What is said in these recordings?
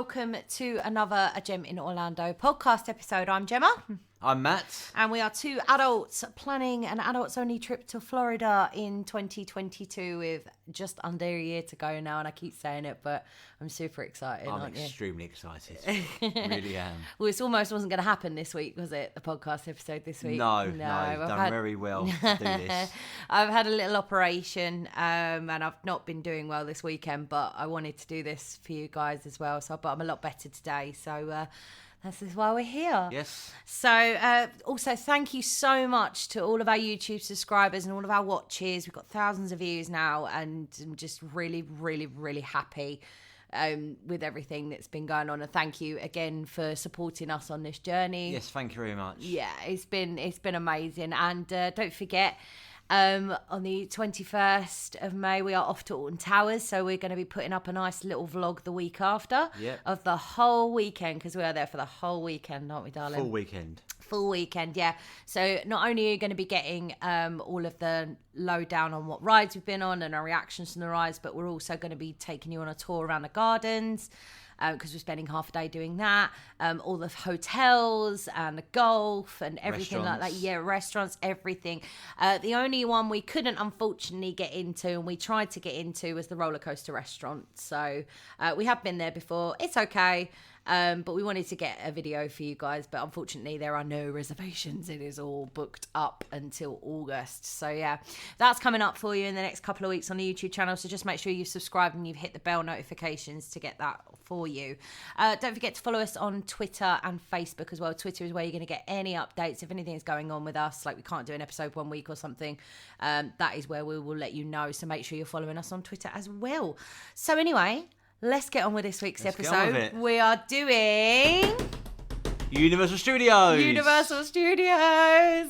welcome to another A Gem in Orlando podcast episode. I'm Gemma. I'm Matt. And we are two adults planning an adults-only trip to Florida in 2022 with just under a year to go now. And I keep saying it, but I'm super excited, I'm aren't you? extremely excited. Really am. Well, it almost wasn't going to happen this week, was it? The podcast episode this week? No, you've done very well to do this. I've had a little operation and I've not been doing well this weekend, but I wanted to do this for you guys as well. But I'm a lot better today. So this is why we're here. Yes. So also thank you so much to all of our YouTube subscribers and all of our watches. We've got thousands of views now, and I'm just really, really, really happy with everything that's been going on. And thank you again for supporting us on this journey. Yes, thank you very much. Yeah, it's been amazing. And don't forget, on the 21st of May, we are off to Alton Towers. So we're going to be putting up a nice little vlog the week after of the whole weekend, because we are there for the whole weekend, aren't we, darling? Full weekend, yeah. So not only are you going to be getting all of the lowdown on what rides we've been on and our reactions to the rides, but we're also going to be taking you on a tour around the gardens, because we're spending half a day doing that, all the hotels and the golf and everything like that. Yeah, restaurants, everything. The only one we couldn't, unfortunately, get into, and we tried to get into, was the roller coaster restaurant. So we have been there before. It's okay. But we wanted to get a video for you guys, but unfortunately there are no reservations. It is all booked up until August. So yeah, that's coming up for you in the next couple of weeks on the YouTube channel. So just make sure you've subscribed and you've hit the bell notifications to get that for you. Don't forget to follow us on Twitter and Facebook as well. Twitter is where you're going to get any updates. If anything is going on with us, like we can't do an episode 1 week or something, that is where we will let you know. So make sure you're following us on Twitter as well. So anyway, let's get on with this week's episode. We are doing Universal Studios.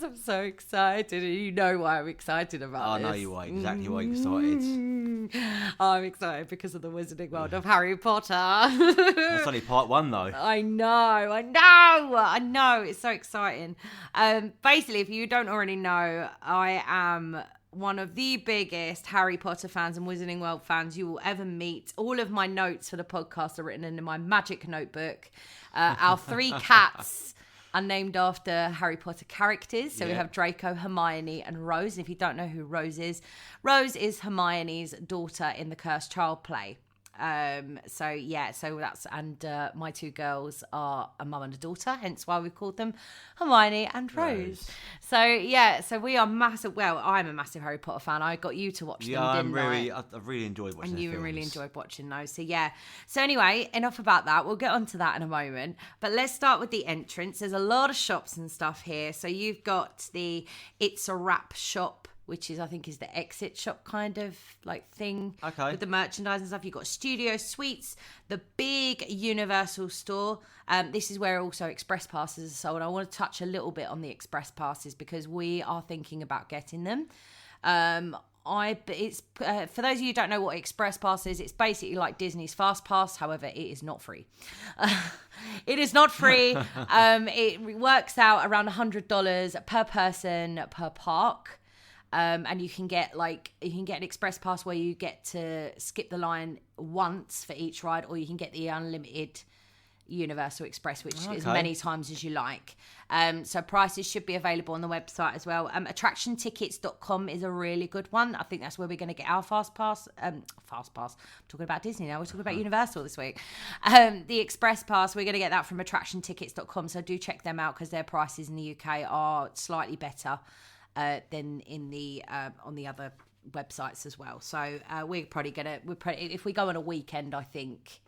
I'm so excited. And you know why I'm excited about this. I know you are. Exactly why you're excited. I'm excited because of the Wizarding World of Harry Potter. That's only part 1 though. I know. It's so exciting. Basically, if you don't already know, I am one of the biggest Harry Potter fans and Wizarding World fans you will ever meet. All of my notes for the podcast are written in my magic notebook. Our 3 cats are named after Harry Potter characters. So we have Draco, Hermione and Rose. And if you don't know who Rose is Hermione's daughter in the Cursed Child play. So that's, and my 2 girls are a mum and a daughter, hence why we've called them Hermione and Rose. So we are massive. Well, I'm a massive Harry Potter fan. I got you to watch them, didn't I? I've really enjoyed watching them. And you really enjoyed watching those. So anyway, enough about that. We'll get onto that in a moment. But let's start with the entrance. There's a lot of shops and stuff here. So you've got the It's a Wrap shop, which is, I think, is the exit shop kind of like thing with the merchandise and stuff. You've got Studio Suites, the big Universal store. This is where also express passes are sold. I want to touch a little bit on the express passes because we are thinking about getting them. It's for those of you who don't know what express pass is, it's basically like Disney's Fast Pass. However, it is not free. It is not free. It works out around $100 per person per park. And you can get an express pass where you get to skip the line once for each ride, or you can get the unlimited Universal Express, which is as many times as you like. So prices should be available on the website as well. Attractiontickets.com is a really good one. I think that's where we're going to get our Fast Pass. I'm talking about Disney now. We're talking about Universal this week. The Express Pass, we're going to get that from attractiontickets.com. So do check them out because their prices in the UK are slightly better than in the on the other websites as well. So we're probably if we go on a weekend, I think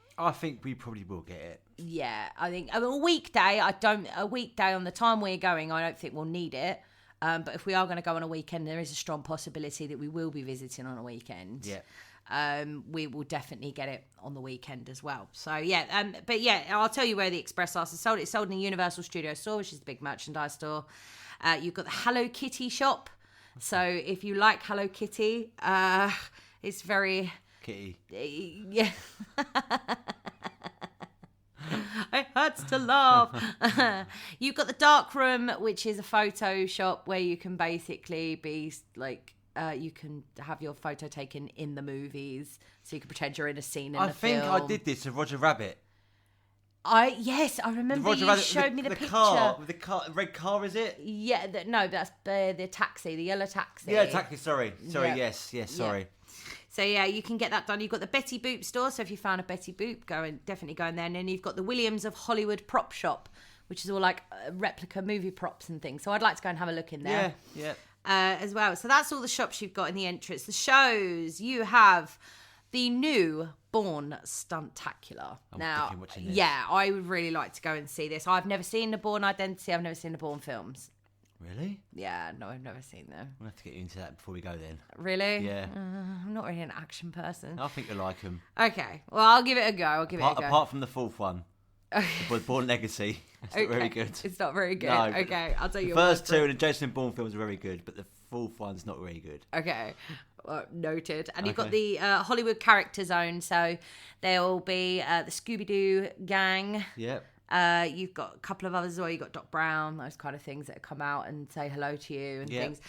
we probably will get it. Yeah, a weekday on the time we're going, I don't think we'll need it. But if we are going to go on a weekend, there is a strong possibility that we will be visiting on a weekend. Yeah. We will definitely get it on the weekend as well. So I'll tell you where the Express Pass is sold. It's sold in the Universal Studios store, which is the big merchandise store. You've got the Hello Kitty shop. So if you like Hello Kitty, it's very kitty. Yeah. I had to laugh. You've got the Dark Room, which is a photo shop where you can basically be like, you can have your photo taken in the movies, so you can pretend you're in a scene in the film. I think I did this with Roger Rabbit. Yes, I remember you showed me the picture. The red car, is it? Yeah, no, that's the taxi, the yellow taxi. Yeah, taxi. Sorry. Yep. Yes. Sorry. Yep. So yeah, you can get that done. You've got the Betty Boop store. So if you found a Betty Boop, definitely go in there. And then you've got the Williams of Hollywood prop shop, which is all like replica movie props and things. So I'd like to go and have a look in there. Yeah. As well. So that's all the shops you've got in the entrance. The shows you have. The new Bourne Stuntacular. Now, yeah, I would really like to go and see this. I've never seen the Bourne Identity. I've never seen the Bourne films. Really? Yeah, no, I've never seen them. We'll have to get you into that before we go then. Really? Yeah. I'm not really an action person. I think you'll like them. Okay, well, I'll give it a go. Apart from the fourth one. The Bourne Legacy. It's not very good. It's not very good. No, okay, I'll tell you. The first two and the Jason Bourne films are very good, but the fourth one's not very good. Okay. Noted. And you've got the Hollywood Character Zone, so there will be the Scooby-Doo gang. Yep. You've got a couple of others as well. You've got Doc Brown, those kind of things that come out and say hello to you and things.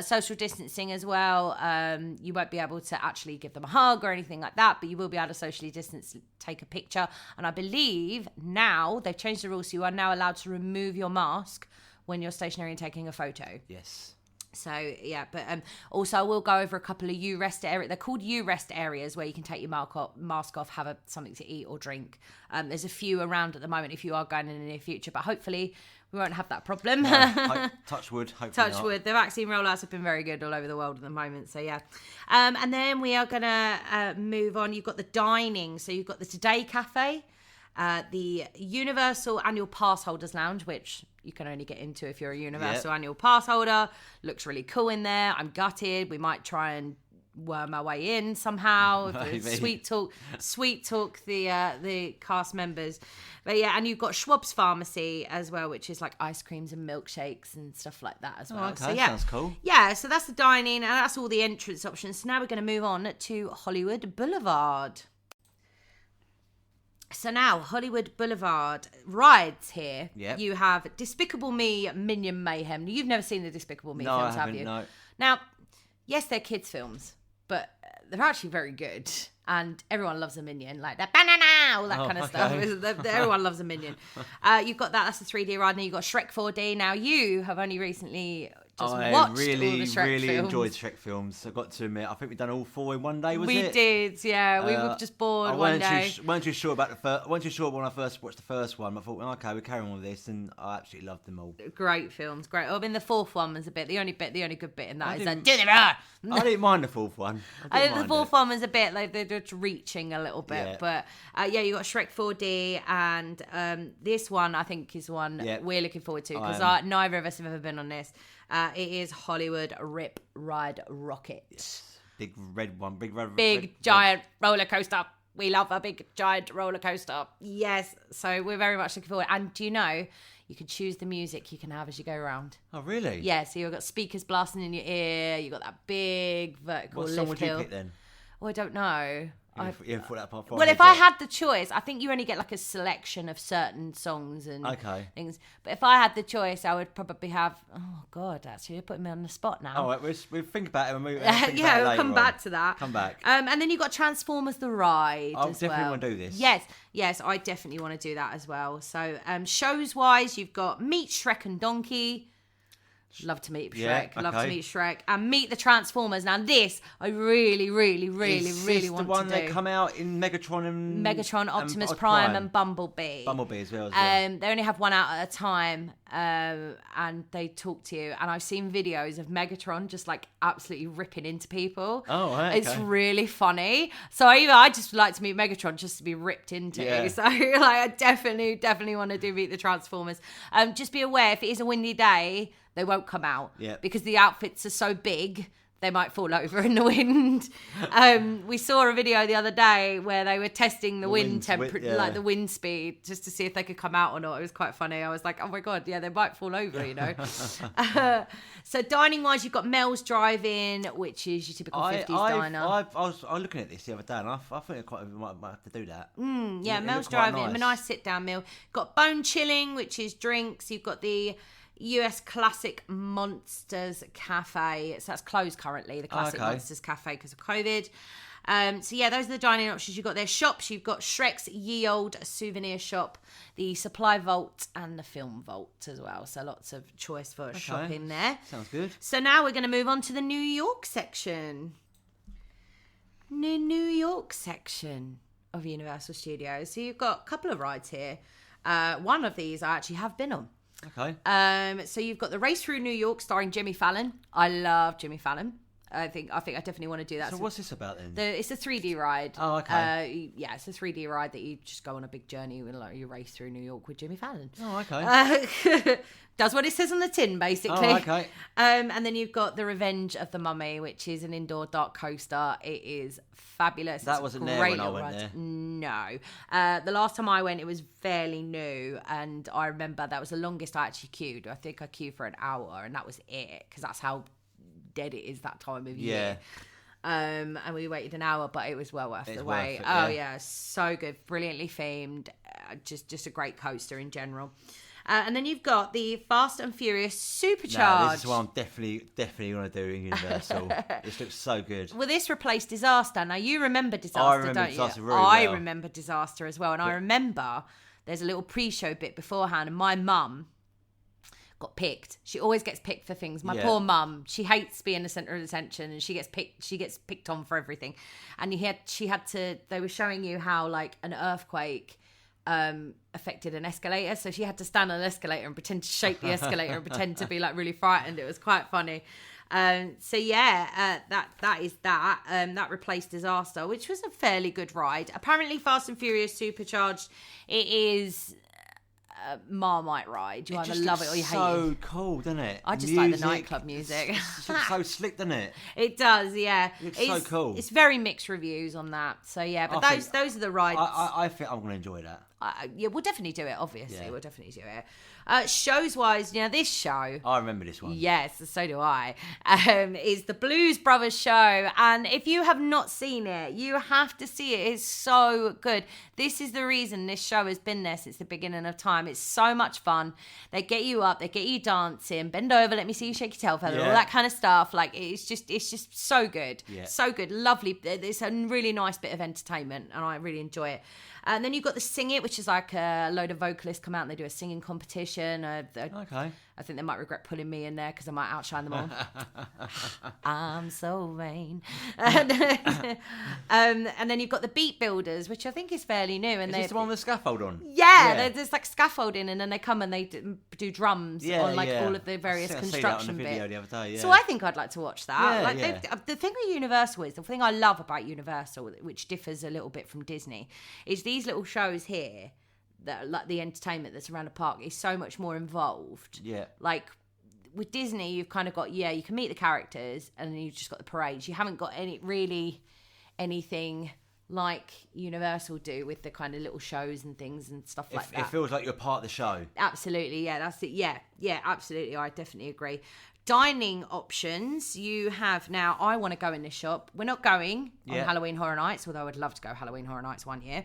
Social distancing as well. You won't be able to actually give them a hug or anything like that, but you will be able to socially distance, take a picture. And I believe now they've changed the rules, so you are now allowed to remove your mask when you're stationary and taking a photo. Yes. So, yeah, but also I will go over a couple of U-Rest areas. They're called U-Rest areas where you can take your mask off, have something to eat or drink. There's a few around at the moment if you are going in the near future, but hopefully we won't have that problem. No, touch wood, hopefully touch wood. The vaccine rollouts have been very good all over the world at the moment, so yeah. And then we are going to move on. You've got the dining. So you've got the Today Cafe, the Universal Annual Pass Holders Lounge, which you can only get into if you're a Universal Annual Pass holder. Looks really cool in there. I'm gutted. We might try and worm our way in somehow. Sweet talk the cast members. But yeah, and you've got Schwab's Pharmacy as well, which is like ice creams and milkshakes and stuff like that as well. Okay, so yeah, sounds cool. Yeah, so that's the dining and that's all the entrance options. So now we're going to move on to Hollywood Boulevard. So now, Hollywood Boulevard rides here. Yep. You have Despicable Me, Minion Mayhem. You've never seen the Despicable Me films, have you? No. Now, yes, they're kids' films, but they're actually very good. And everyone loves a Minion, like that banana, all that kind of stuff. Everyone loves a Minion. You've got that's the 3D ride. And you've got Shrek 4D. Now, you have only recently watched all the Shrek films. Enjoyed Shrek films. I've got to admit, I think we've done all 4 in one day. We did, yeah. We were just bored one day. Weren't too sure about the first. Weren't too sure when I first watched the first one. I thought, well, okay, we're carrying on with this, and I absolutely loved them all. Great films, great. I mean, the fourth one was the only good bit in that is that. I didn't mind the fourth one. The fourth one was a bit like they're just reaching a little bit, but you got Shrek 4D, and this one I think is one we're looking forward to because neither of us have ever been on this. It is Hollywood Rip Ride Rocket. Yes. Big red one. Giant roller coaster. We love a big giant roller coaster. Yes. So we're very much looking forward. And do you know, you can choose the music you can have as you go around. Oh, really? Yeah. So you've got speakers blasting in your ear. You've got that big vertical lift hill. What song would you pick then? Oh, I don't know. If I had the choice, I think you only get like a selection of certain songs and things. But if I had the choice, I would probably have. Oh God, actually, you're putting me on the spot now. All right, we'll think about it. We'll come back to that. Come back. And then you've got Transformers: The Ride. I definitely want to do this. Yes, I definitely want to do that as well. So shows wise, you've got Meet Shrek and Donkey. Love to meet Shrek. Love to meet Shrek and meet the Transformers. Now this I really want to do. The one that come out in Megatron, Optimus Prime, and Bumblebee. Bumblebee as well. They only have one out at a time, and they talk to you. And I've seen videos of Megatron just like absolutely ripping into people. Oh, okay. It's really funny. So I just like to meet Megatron just to be ripped into. Yeah. So like I definitely want to do meet the Transformers. Just be aware if it is a windy day, they won't come out because the outfits are so big they might fall over in the wind. We saw a video the other day where they were testing the wind temperature, like the wind speed, just to see if they could come out or not. It was quite funny. I was like, oh my God, they might fall over, you know. So dining wise, you've got Mel's Drive-In, which is your typical 50s diner. I was looking at this the other day and I think I might have to do that. Mel's Drive-In, a nice sit down meal. Got Bone Chilling, which is drinks. You've got the US Classic Monsters Cafe. So that's closed currently, the Classic Monsters Cafe, because of COVID. So yeah, those are the dining options you've got there. Shops, you've got Shrek's Ye Old Souvenir Shop, the Supply Vault, and the Film Vault as well. So lots of choice for shopping there. Sounds good. So now we're going to move on to the New York section. New York section of Universal Studios. So you've got a couple of rides here. One of these I actually have been on. Okay. So you've got the Race Through New York starring Jimmy Fallon. I love Jimmy Fallon. I think I definitely want to do that. So what's this about then? It's a 3D ride. Oh, okay. Yeah, it's a 3D ride that you just go on a big journey and like you race through New York with Jimmy Fallon. Oh, okay. Does what it says on the tin, basically. Oh, okay. And then you've got the Revenge of the Mummy, which is an indoor dark coaster. It is fabulous. That wasn't there when I went there. No. The last time I went, it was fairly new, and I remember that was the longest I actually queued. I think I queued for an hour, and that was it, because that's how dead it is that time of year. And we waited an hour, but it was well worth the wait. Yeah, so good, brilliantly themed, just a great coaster in general. And then you've got the Fast and Furious Supercharged. No, this is what I'm definitely going to do in Universal. This looks so good. Well, this replaced Disaster. Now, you remember Disaster, I remember don't Disaster you? really well. I remember Disaster as well. And I remember there's a little pre-show bit beforehand, and my mum got picked. She always gets picked for things. My poor mum, she hates being the centre of attention, and she gets picked on for everything. And they were showing you how like an earthquake affected an escalator, so she had to stand on an escalator and pretend to shake the escalator and pretend to be like really frightened. It was quite funny. That replaced Disaster, which was a fairly good ride. Apparently Fast and Furious Supercharged, it is a Marmite ride. You either love it or you hate it. So cool, doesn't it? I just like the nightclub music. It looks so slick, doesn't it? It does, yeah. It's so cool. It's very mixed reviews on that. So yeah, but those are the rides. I think I'm going to enjoy that. Yeah, we'll definitely do it, obviously. Yeah. We'll definitely do it. Shows-wise, this show... I remember this one. Yes, so do I. Is the Blues Brothers show. And if you have not seen it, you have to see it. It's so good. This is the reason this show has been there since the beginning of time. It's so much fun. They get you up, they get you dancing, bend over, let me see you shake your tail feather, all that kind of stuff. Like, it's just so good. Yeah. So good. Lovely. It's a really nice bit of entertainment, and I really enjoy it. And then you've got the Sing It, which is like a load of vocalists come out and they do a singing competition. Okay. I think they might regret putting me in there because I might outshine them all. I'm so vain. And then you've got the Beat Builders, which I think is fairly new. And is this the one with the scaffold on? Yeah. There's like scaffolding, and then they come and they do drums on like all of the various construction bits. The other day, So I think I'd like to watch that. The thing with Universal is, the thing I love about Universal, which differs a little bit from Disney, is these little shows here, that like the entertainment that's around a park is so much more involved. Yeah. Like with Disney, you've kind of got, you can meet the characters and then you've just got the parades. You haven't got anything like Universal do with the kind of little shows and things and stuff like that. It feels like you're part of the show. Absolutely, yeah, that's it. Yeah, absolutely. I definitely agree. Dining options you have now. I want to go in this shop. We're not going on Halloween Horror Nights, although I'd love to go Halloween Horror Nights one year.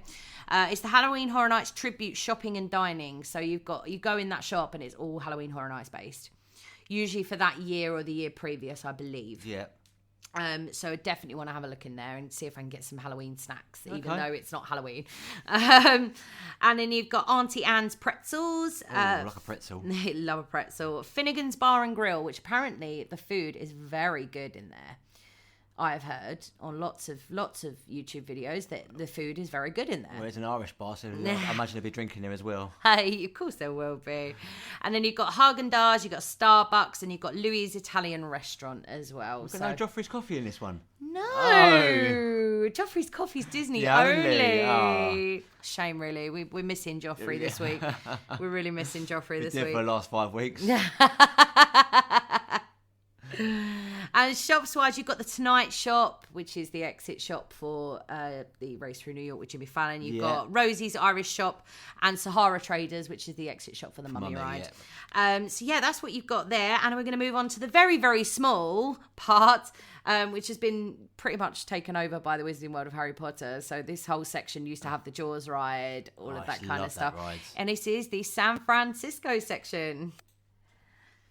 It's the Halloween Horror Nights tribute shopping and dining. So you go in that shop and it's all Halloween Horror Nights based. Usually for that year or the year previous, I believe. Yeah. So I definitely want to have a look in there and see if I can get some Halloween snacks, even though it's not Halloween. And then you've got Auntie Anne's Pretzels. Like a pretzel. Love a pretzel. Finnegan's Bar and Grill, which apparently the food is very good in there. I've heard on lots of YouTube videos that the food is very good in there. Well, it's an Irish bar, so I imagine they'll be drinking there as well. Hey, of course there will be. And then you've got Haagen-Dazs, you've got Starbucks, and you've got Louis' Italian Restaurant as well. We've got no Joffrey's Coffee in this one. No. Joffrey's Coffee's Disney only. Oh. Shame, really. We're missing Joffrey this week. We're really missing Joffrey this week. We did for the last 5 weeks. And shops-wise, you've got the Tonight Shop, which is the exit shop for the Race Through New York with Jimmy Fallon. You've got Rosie's Irish Shop and Sahara Traders, which is the exit shop for the Mummy Ride. Yeah. That's what you've got there. And we're going to move on to the very, very small part, which has been pretty much taken over by the Wizarding World of Harry Potter. So this whole section used to have the Jaws ride, all of that kind of stuff. And this is the San Francisco section.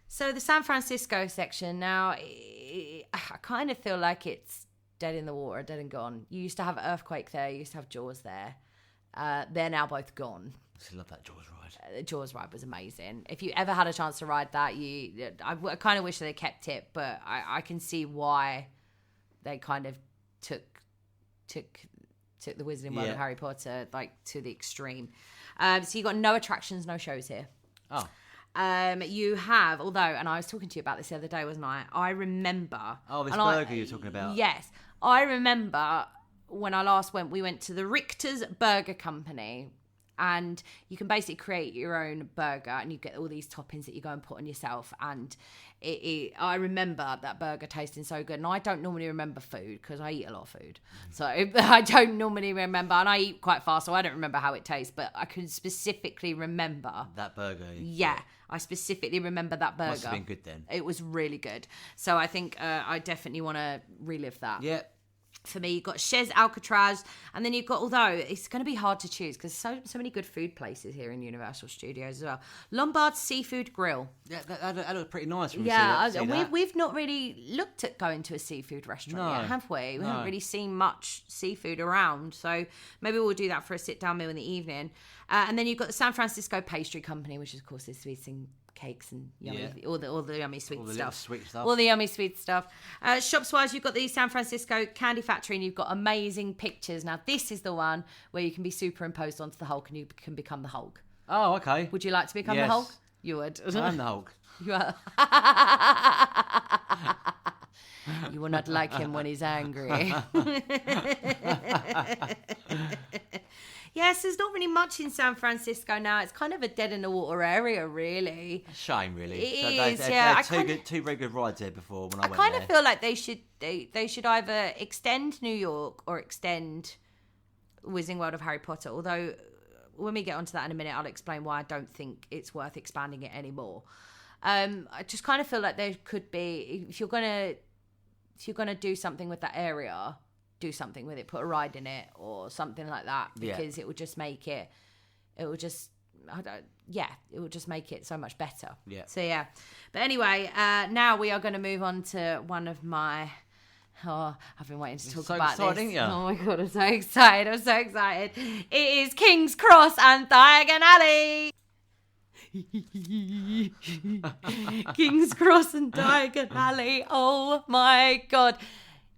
So the San Francisco section now, I kind of feel like it's dead in the water, dead and gone. You used to have Earthquake there. You used to have Jaws there. They're now both gone. I love that Jaws ride. The Jaws ride was amazing. If you ever had a chance to ride that, I kind of wish they kept it, but I can see why they kind of took the Wizarding World of Harry Potter like to the extreme. So you got no attractions, no shows here. Oh. You have, although, and I was talking to you about this the other day, wasn't I? I remember. Oh, this burger you're talking about. Yes, I remember when I last went. We went to the Richter's Burger Company. And you can basically create your own burger, and you get all these toppings that you go and put on yourself. And I remember that burger tasting so good. And I don't normally remember food because I eat a lot of food. So I don't normally remember. And I eat quite fast, so I don't remember how it tastes. But I can specifically remember. That burger. Yeah, I specifically remember that burger. Must have been good then. It was really good. So I think I definitely want to relive that. Yeah. For me, you've got Chez Alcatraz, and then you've got, although it's going to be hard to choose because so many good food places here in Universal Studios as well. Lombard's Seafood Grill. Yeah, that looks pretty nice. We've not really looked at going to a seafood restaurant yet, have we? We haven't really seen much seafood around, so maybe we'll do that for a sit-down meal in the evening. And then you've got the San Francisco Pastry Company, which of course is sweets and cakes and yummy, all the yummy sweet stuff. All the yummy sweet stuff. Shops wise, you've got the San Francisco Candy Factory, and you've got amazing pictures. Now this is the one where you can be superimposed onto the Hulk, and you can become the Hulk. Oh, okay. Would you like to become the Hulk? You would. I'm the Hulk. You are. You will not like him when he's angry. Yes, there's not really much in San Francisco now. It's kind of a dead in the water area, really. Shame, really. It is, yeah. Two very good rides there before when I went there. I kind of feel like they should either extend New York or extend Wizarding World of Harry Potter. Although, when we get onto that in a minute, I'll explain why I don't think it's worth expanding it anymore. I just kind of feel like there could be, if you're gonna do something with that area, do something with it, put a ride in it or something like that, because it would just make it would just make it so much better. Yeah. So yeah. But anyway, now we are going to move on to one of my I've been waiting to talk about this. You? Oh my god, I'm so excited. It is King's Cross and Diagon Alley. King's Cross and Diagon Alley. Oh my god.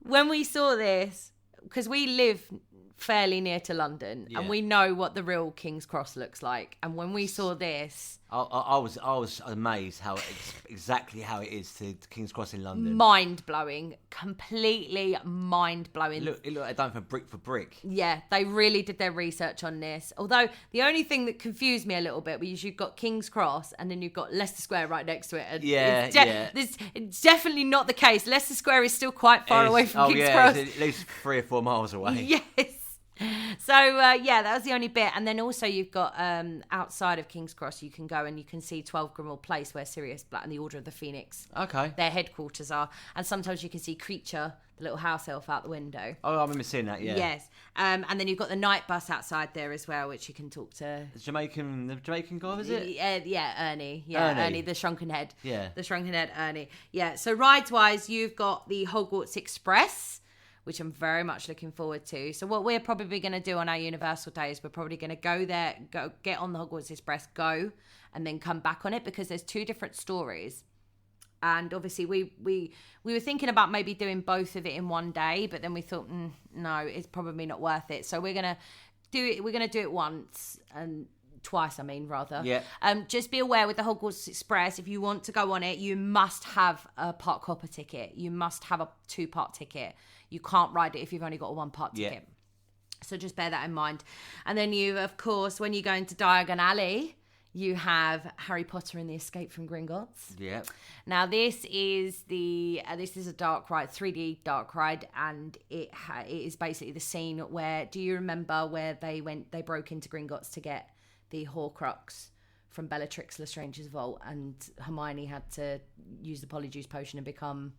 When we saw this, because we live fairly near to London, and we know what the real King's Cross looks like, and when we saw this, I was amazed exactly how it is to King's Cross in London. Mind blowing, completely mind blowing. It looked like done brick for brick. Yeah, they really did their research on this. Although the only thing that confused me a little bit was you've got King's Cross and then you've got Leicester Square right next to it. And it's definitely not the case. Leicester Square is still quite far away from King's Cross. It's at least 3 or 4 miles away. Yes. So that was the only bit. And then also you've got outside of King's Cross, you can go and you can see 12 Grimmauld Place, where Sirius Black and the Order of the Phoenix, their headquarters are. And sometimes you can see Creature, the little house elf, out the window. Oh, I remember seeing that. Yeah. Yes. And then you've got the night bus outside there as well, which you can talk to. The Jamaican guy, was it? Ernie. Yeah, Ernie, the shrunken head. Yeah. The shrunken head, Ernie. Yeah. So rides wise, you've got the Hogwarts Express, which I'm very much looking forward to. So what we're probably going to do on our Universal days, we're probably going to go there, go get on the Hogwarts Express, go, and then come back on it, because there's 2 different stories. And obviously we were thinking about maybe doing both of it in one day, but then we thought, no, it's probably not worth it. So we're going to do it. We're going to do it once and twice, rather. Yeah. Just be aware with the Hogwarts Express, if you want to go on it, you must have a park hopper ticket. You must have a 2-part ticket. You can't ride it if you've only got a 1-part ticket. So just bear that in mind. And then you, of course, when you go into Diagon Alley, you have Harry Potter and the Escape from Gringotts. Yeah. Now this is a dark ride, 3D dark ride, and it is basically the scene where, do you remember where they broke into Gringotts to get the Horcrux from Bellatrix Lestrange's vault, and Hermione had to use the Polyjuice potion and become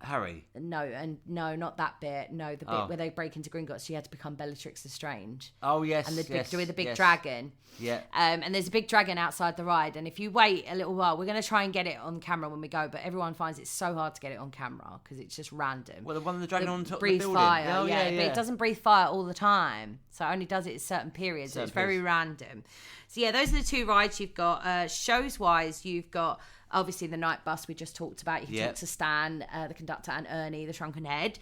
Harry? No, not that bit. No, the bit where they break into Gringotts, she had to become Bellatrix Lestrange. Oh, yes, and with the big yes. dragon. Yeah. And there's a big dragon outside the ride, and if you wait a little while, we're going to try and get it on camera when we go, but everyone finds it so hard to get it on camera because it's just random. Well, the one with the dragon on top of the breathes building. fire, Oh, yeah, but it doesn't breathe fire all the time, so it only does it at certain periods. So it's very random. So yeah, those are the 2 rides you've got. Shows wise, you've got obviously the night bus we just talked about. You can talk to Stan, the conductor, and Ernie, the shrunken head.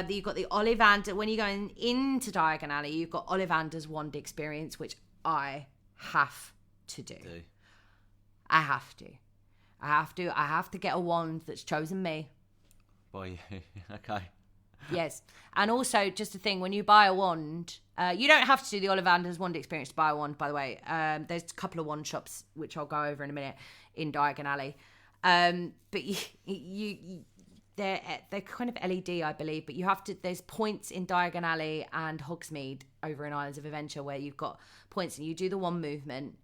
You've got the Ollivander. When you're going into Diagon Alley, you've got Ollivander's wand experience, which I have to do. I have to get a wand that's chosen me. Boy, okay. Yes. And also, just a thing, when you buy a wand, you don't have to do the Ollivander's wand experience to buy a wand, by the way. There's a couple of wand shops, which I'll go over in a minute, in Diagon Alley. But they're kind of LED, I believe, but you have to, there's points in Diagon Alley and Hogsmeade over in Islands of Adventure where you've got points and you do the wand movement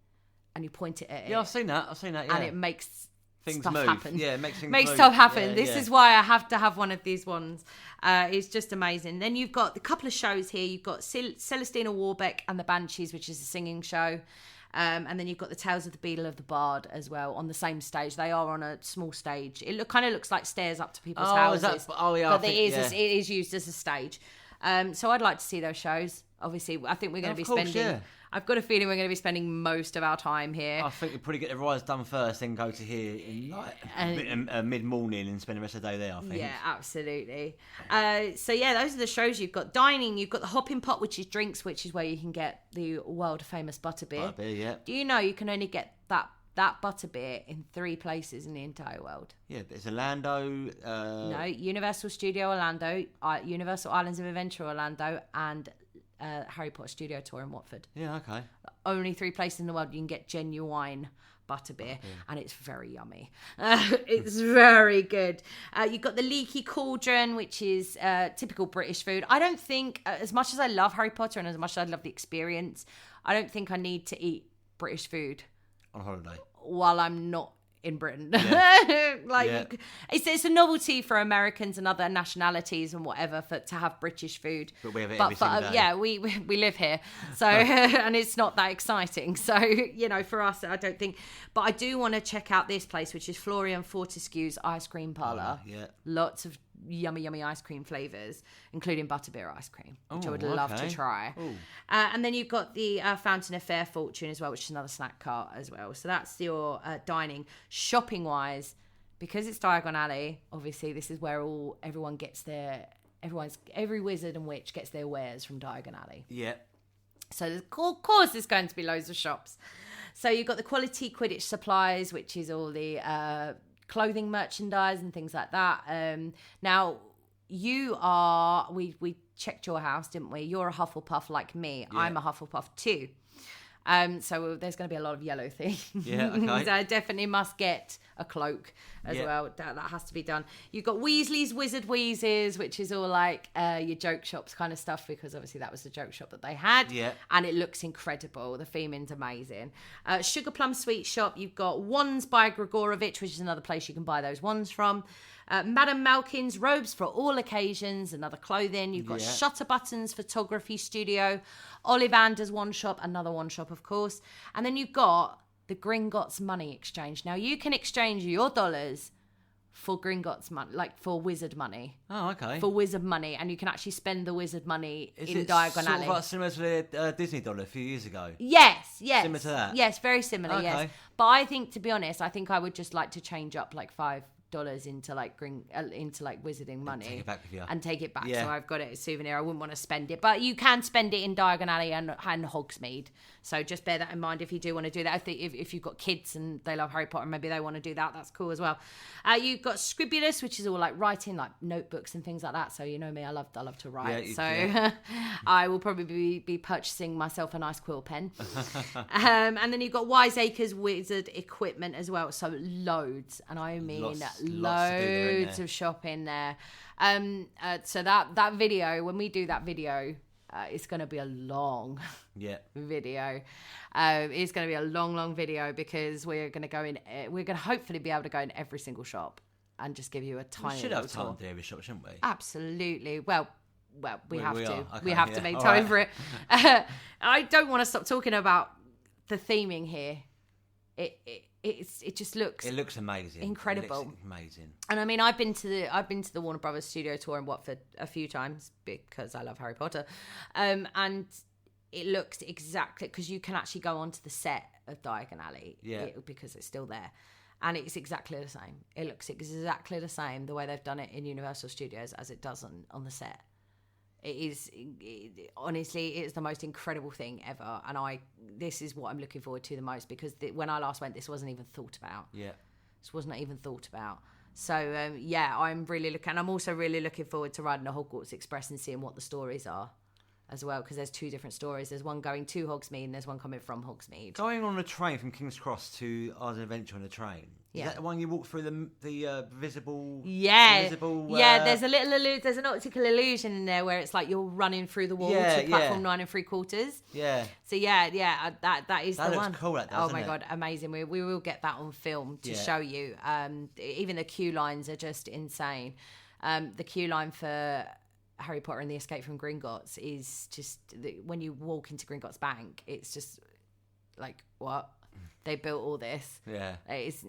and you point it at it. Yeah, I've seen that, yeah. And it makes things stuff move. happen. Yeah, it makes things move. stuff happen. This is why I have to have one of these ones. It's just amazing. Then you've got a couple of shows here. You've got Celestina Warbeck and the Banshees, which is a singing show. And then you've got the Tales of the Beadle of the Bard as well on the same stage. They are on a small stage. It kind of looks like stairs up to people's houses. But it is used as a stage. So I'd like to see those shows. Obviously, I think we're going to be spending... Yeah. I've got a feeling we're going to be spending most of our time here. I think we'll probably get the rides done first, then go to here in mid-morning and spend the rest of the day there, I think. Yeah, absolutely. So yeah, those are the shows you've got. Dining, you've got the Hopping Pot, which is drinks, which is where you can get the world-famous butterbeer. Butterbeer, yeah. Do you know you can only get that butterbeer in 3 places in the entire world? Yeah, there's Orlando. No, Universal Studio Orlando, Universal Islands of Adventure Orlando, and Harry Potter Studio Tour in Watford. Yeah, okay. Only 3 places in the world you can get genuine butterbeer, and it's very yummy. It's very good. You've got the Leaky Cauldron, which is typical British food. I don't think, as much as I love Harry Potter and as much as I love the experience, I don't think I need to eat British food on holiday while I'm not in Britain. Yeah. It's a novelty for Americans and other nationalities and whatever to have British food. But we have it every single day. Yeah, we live here, so and it's not that exciting. So for us, I don't think. But I do want to check out this place, which is Florian Fortescue's Ice Cream Parlour. Yeah, lots of yummy ice cream flavours, including butterbeer ice cream, which I would love to try. And then you've got the Fountain of Fair Fortune as well, which is another snack cart as well. So that's your dining. Shopping wise, because it's Diagon Alley, obviously this is where everyone gets every wizard and witch gets their wares from Diagon Alley. Yeah. So of course there's going to be loads of shops. So you've got the Quality Quidditch Supplies, which is all the clothing merchandise and things like that. Now we checked your house, didn't we? You're a Hufflepuff like me. Yeah. I'm a Hufflepuff too. So there's going to be a lot of yellow things. Yeah, okay. So I definitely must get a cloak as well. That has to be done. You've got Weasley's Wizard Wheezes, which is all like your joke shops kind of stuff, because obviously that was the joke shop that they had. Yeah. And it looks incredible. The theming's amazing. Sugar Plum Sweet Shop. You've got Wands by Gregorovitch, which is another place you can buy those wands from. Madame Malkin's Robes for All Occasions, another clothing. You've got Shutterbuttons Photography Studio, Ollivander's One Shop, another one shop, of course. And then you've got the Gringotts Money Exchange. Now, you can exchange your dollars for Gringotts money, like for wizard money. Oh, okay. For wizard money, and you can actually spend the wizard money in Diagon Alley. Is it sort of similar to the Disney dollar a few years ago? Yes. Similar to that? Yes, very similar, yes. But I think, to be honest, I think I would just like to change up like $5 into like wizarding money and take it back with you. And take it back, so I've got it as a souvenir. I wouldn't want to spend it, but you can spend it in Diagon Alley and Hogsmeade, so just bear that in mind if you do want to do that. I think if you've got kids and they love Harry Potter, maybe they want to do that, that's cool as well. You've got Scribulus, which is all like writing, like notebooks and things like that. So you know me, I love to write, I will probably be purchasing myself a nice quill pen. And then you've got Wiseacres Wizard Equipment as well, so loads, and I mean loads of shopping there. So that video, when we do that video, it's going to be a long video. It's going to be a long video, because we're going to hopefully be able to go in every single shop. and just give you a tiny. We should have time tour. to do every shop, shouldn't we? Absolutely. Well, we have to. Okay, we have to make all time right. for it. I don't want to stop talking about the theming here. It just looks. It looks amazing. Incredible. It looks amazing. And I mean, I've been to the Warner Brothers studio tour in Watford a few times because I love Harry Potter, and it looks exactly, because you can actually go onto the set of Diagon Alley, because it's still there, and it's exactly the same. It looks exactly the same the way they've done it in Universal Studios as it does on the set. Honestly, it's the most incredible thing ever, and this is what I'm looking forward to the most, because when I last went, this wasn't even thought about. Yeah, this wasn't even thought about. So I'm also really looking forward to riding the Hogwarts Express and seeing what the stories are as well, because there's two different stories. There's one going to Hogsmeade and there's one coming from Hogsmeade. Going on a train from King's Cross to Ours Adventure on a train. Is that the one you walk through the visible? Yeah, visible, there's there's an optical illusion in there where it's like you're running through the wall to platform 9 3/4. Yeah. So that is the one. That looks cool. Oh my god, amazing! We will get that on film to show you. Even the queue lines are just insane. The queue line for Harry Potter and the Escape from Gringotts is just, when you walk into Gringotts Bank, it's just like, what? They built all this. Yeah. It's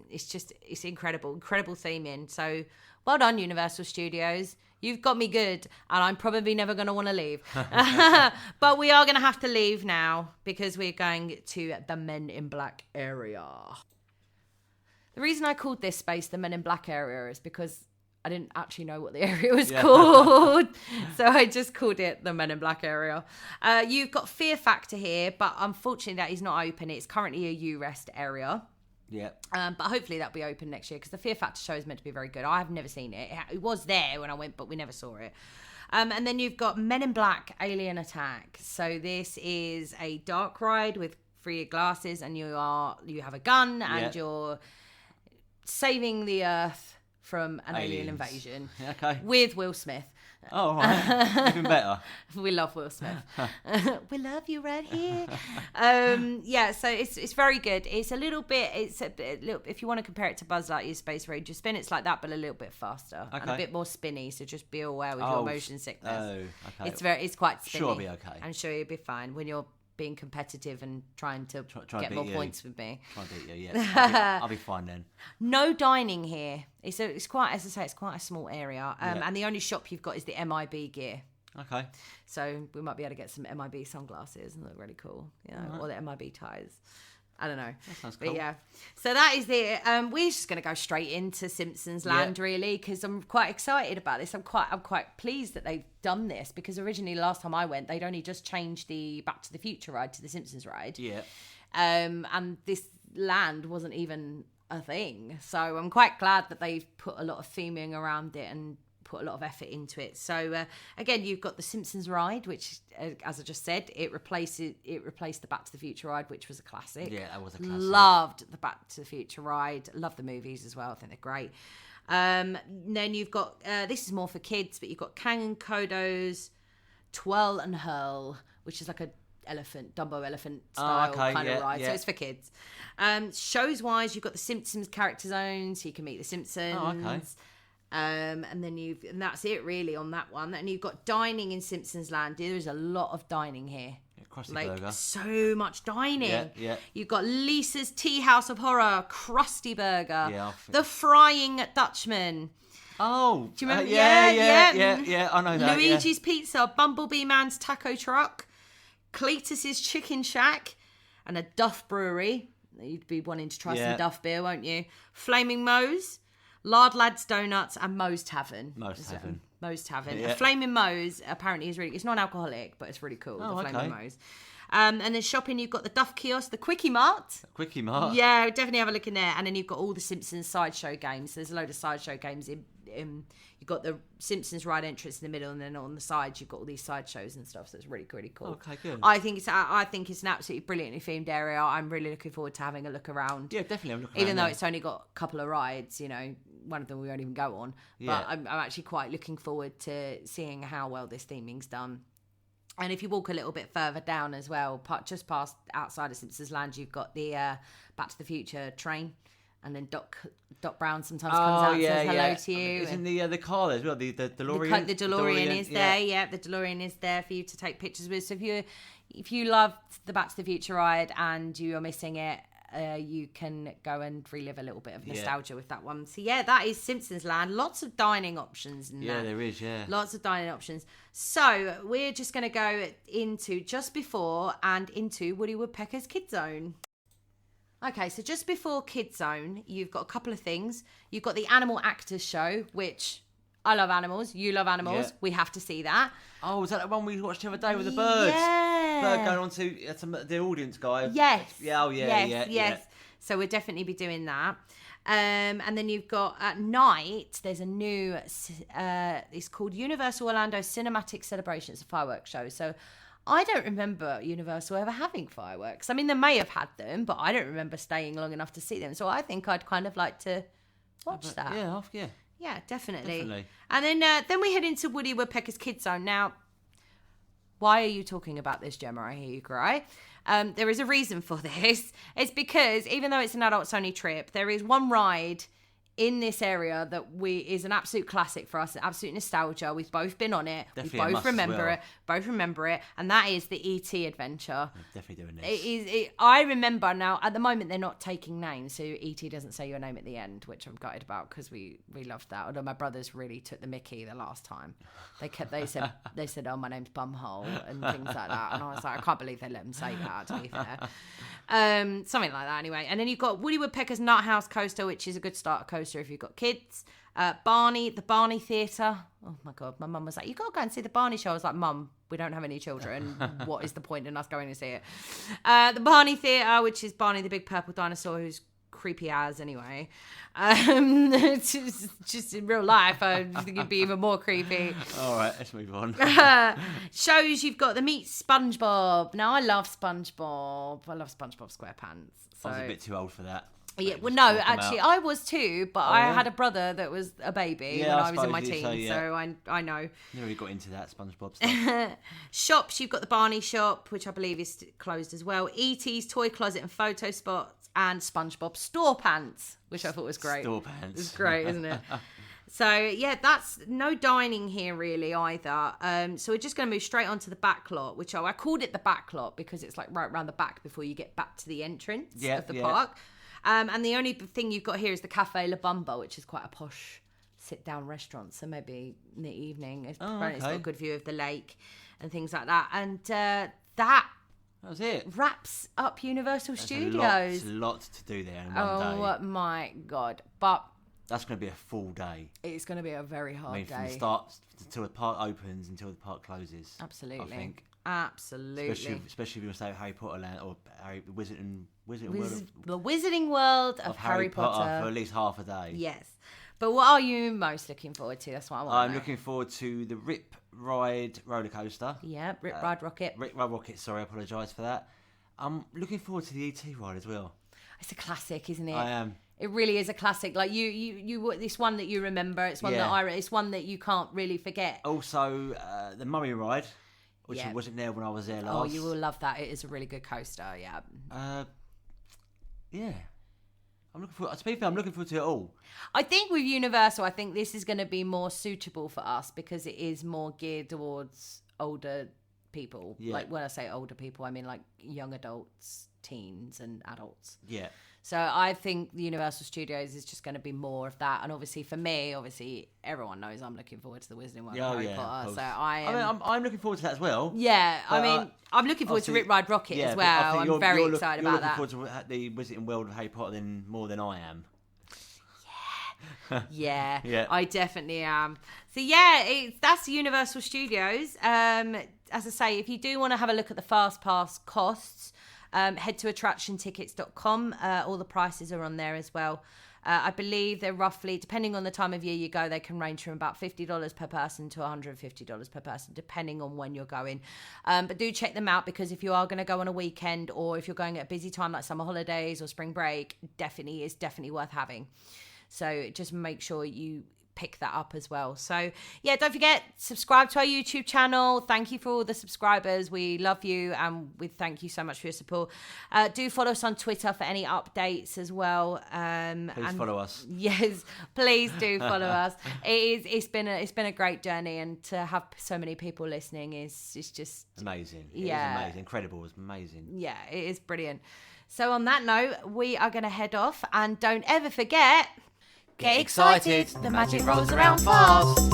incredible theming. So well done, Universal Studios. You've got me good, and I'm probably never going to want to leave. But we are going to have to leave now because we're going to the Men in Black area. The reason I called this space the Men in Black area is because I didn't actually know what the area was called. So I just called it the Men in Black area. You've got Fear Factor here, but unfortunately that is not open. It's currently a U-Rest area. Yeah. But hopefully that'll be open next year, because the Fear Factor show is meant to be very good. I have never seen it. It was there when I went, but we never saw it. And then you've got Men in Black Alien Attack. So this is a dark ride with 3 glasses, and you have a gun, and you're saving the Earth from an alien invasion with Will Smith. Oh, right. Even better. We love Will Smith. We love you right here. So it's very good. It's a little bit, if you want to compare it to Buzz Lightyear's Space Ranger Spin, it's like that, but a little bit faster and a bit more spinny. So just be aware with your motion sickness. Oh, okay. It's quite spinny. Sure, I'll be okay. I'm sure you'll be fine when you're being competitive and trying to get more points with me. Try and beat you, yeah. I'll be fine then. No dining here. It's quite, as I say, it's quite a small area. And the only shop you've got is the MIB gear. Okay. So we might be able to get some MIB sunglasses and look really cool, or the MIB ties. I don't know. That sounds cool. But yeah. So that is it. We're just going to go straight into Simpsons Land, really, because I'm quite excited about this. I'm quite pleased that they've done this, because originally last time I went, they'd only just changed the Back to the Future ride to the Simpsons ride. Yeah. And this land wasn't even a thing. So I'm quite glad that they've put a lot of theming around it and put a lot of effort into it. So again, you've got the Simpsons ride, which, as I just said, it replaced the Back to the Future ride, which was a classic. Yeah, that was a classic. Loved the Back to the Future ride. Love the movies as well. I think they're great. Then you've got this is more for kids, but you've got Kang and Kodo's Twirl and Hurl, which is like a Dumbo elephant style kind of ride. So it's for kids. Shows wise, you've got the Simpsons character zone, so you can meet the Simpsons. Oh, okay. And then and that's it really on that one. And you've got dining in Simpsons Land. There's a lot of dining here. Krusty like Burger. So much dining. Yeah. You've got Lisa's Tea House of Horror, Krusty Burger, Yeah, the Frying Dutchman. Oh, do you remember? Yeah. I know that. Luigi's Pizza, Bumblebee Man's Taco Truck, Cletus's Chicken Shack, and a Duff Brewery. You'd be wanting to try some Duff beer, won't you? Flaming Moe's, Lard Lads Donuts, and Moe's Tavern. Moe's Tavern. Yeah. Flaming Moe's apparently is really, it's non-alcoholic, but it's really cool. Oh, the Flaming Moe's. And then shopping, you've got the Duff Kiosk, the Quickie Mart. Quickie Mart. Yeah, definitely have a look in there. And then you've got all the Simpsons sideshow games. There's a load of sideshow games in you've got the Simpsons ride entrance in the middle, and then on the sides you've got all these sideshows and stuff. So it's really, really cool. Okay, good. I think it's an absolutely brilliantly themed area. I'm really looking forward to having a look around. Yeah, definitely have a look around. Even though it's only got a couple of rides, one of them we won't even go on. Yeah. But I'm actually quite looking forward to seeing how well this theming's done. And if you walk a little bit further down as well, just past outside of Simpsons Land, you've got the Back to the Future train. And then Doc Brown sometimes comes out and says hello to you. Isn't the car there as well? The DeLorean? The DeLorean is there. Yeah, the DeLorean is there for you to take pictures with. So if you love the Back to the Future ride and you are missing it, you can go and relive a little bit of nostalgia with that one. So that is Simpsons Land. Lots of dining options in there. Yeah, there is, lots of dining options. So we're just going to go into just before and into Woody Woodpecker's Kid Zone. Okay, so just before Kid Zone, you've got a couple of things. You've got the Animal Actors Show, which I love animals. You love animals. Yeah. We have to see that. Oh, was that the one we watched the other day with the birds? Yeah. Bird going on to the audience guy. Yes. Yeah, oh, yeah. Yes. So we'll definitely be doing that. And then you've got at night, there's a new, it's called Universal Orlando Cinematic Celebration. It's a fireworks show. So I don't remember Universal ever having fireworks. I mean, they may have had them, but I don't remember staying long enough to see them. So I think I'd kind of like to watch that. Yeah. Yeah, definitely. And then we head into Woody Woodpecker's Kid Zone. Now, why are you talking about this, Gemma? I hear you cry. There is a reason for this. It's because even though it's an adults-only trip, there is one ride in this area that is an absolute classic for us, an absolute nostalgia. We've both been on it. Definitely we both remember it. And that is the E.T. adventure. I'm definitely doing this. I remember now, at the moment, they're not taking names. So E.T. doesn't say your name at the end, which I'm gutted about because we loved that. Although my brothers really took the mickey the last time. They said, oh, my name's Bumhole and things like that. And I was like, I can't believe they let them say that, to be fair. Something like that anyway. And then you've got Woody Woodpecker's Nut House Coaster, which is a good starter coaster if you've got kids. Barney, the Barney Theatre. Oh my God, my mum was like, you got to go and see the Barney show. I was like, Mum, we don't have any children. What is the point in us going to see it? The Barney Theatre, which is Barney the big purple dinosaur who's creepy as anyway. Just in real life, I think it'd be even more creepy. All right, let's move on. Shows, you've got the Meet SpongeBob. Now, I love SpongeBob. I love SpongeBob SquarePants. So. I was a bit too old for that. Yeah, well, no, actually, I was too, but I had a brother that was a baby when I was in my teens, so I know. Never really got into that SpongeBob stuff. Shops, you've got the Barney shop, which I believe is closed as well. E.T.'s toy closet and photo spots, and SpongeBob store pants, which I thought was great. Store pants. It's great, isn't it? So, that's no dining here really either. So we're just going to move straight onto the back lot, which I called it the back lot because it's like right around the back before you get back to the entrance of the park. And the only thing you've got here is the Cafe La Bamba, which is quite a posh sit-down restaurant. So maybe in the evening, it's got a good view of the lake and things like that. And that was it. Wraps up Universal Studios. There's a lot to do there in one day. Oh my God. But that's going to be a full day. It's going to be a very hard day. From the start until the park opens, until the park closes. Absolutely. I think. Absolutely. Especially if you stay at Harry Potter Land or the Wizarding World of Harry Potter for at least half a day. Yes. But what are you most looking forward to? That's what I want to know. I'm looking forward to the Rip Ride roller coaster. Yeah, Rip Ride Rocket. Rip Ride Rocket, sorry, I apologise for that. I'm looking forward to the E.T. ride as well. It's a classic, isn't it? I am. It really is a classic. Like you it's one that you remember. It's one it's one that you can't really forget. Also, the Mummy ride, which wasn't there when I was there last. Oh, you will love that. It is a really good coaster. Yeah. Yeah. I'm looking forward. To be fair, I'm looking forward to it all. I think with Universal, I think this is going to be more suitable for us because it is more geared towards older people. Yeah. Like when I say older people, I mean like young adults, teens, and adults. Yeah. So I think the Universal Studios is just going to be more of that. And obviously for me, everyone knows I'm looking forward to the Wizarding World of Harry Potter. So I'm looking forward to that as well. Yeah, I mean, I'm looking forward to Rip Ride Rocket as well. I'm very excited about that. You're looking forward to the Wizarding World of Harry Potter more than I am. Yeah, I definitely am. So that's Universal Studios. As I say, if you do want to have a look at the Fast Pass costs, head to attractiontickets.com. All the prices are on there as well. I believe they're roughly, depending on the time of year you go, they can range from about $50 per person to $150 per person, depending on when you're going. But do check them out because if you are going to go on a weekend or if you're going at a busy time like summer holidays or spring break, it's definitely worth having. So just make sure you pick that up as well. So yeah, don't forget, subscribe to our YouTube channel. Thank you for all the subscribers. We love you, and we thank you so much for your support. Do follow us on Twitter for any updates as well. Please follow us. Yes, please do follow us. It's been a great journey, and to have so many people listening is just amazing. Yeah, it is amazing. Incredible. It's amazing. Yeah, it is brilliant. So on that note, we are going to head off, and don't ever forget, get excited. The magic rolls around fast.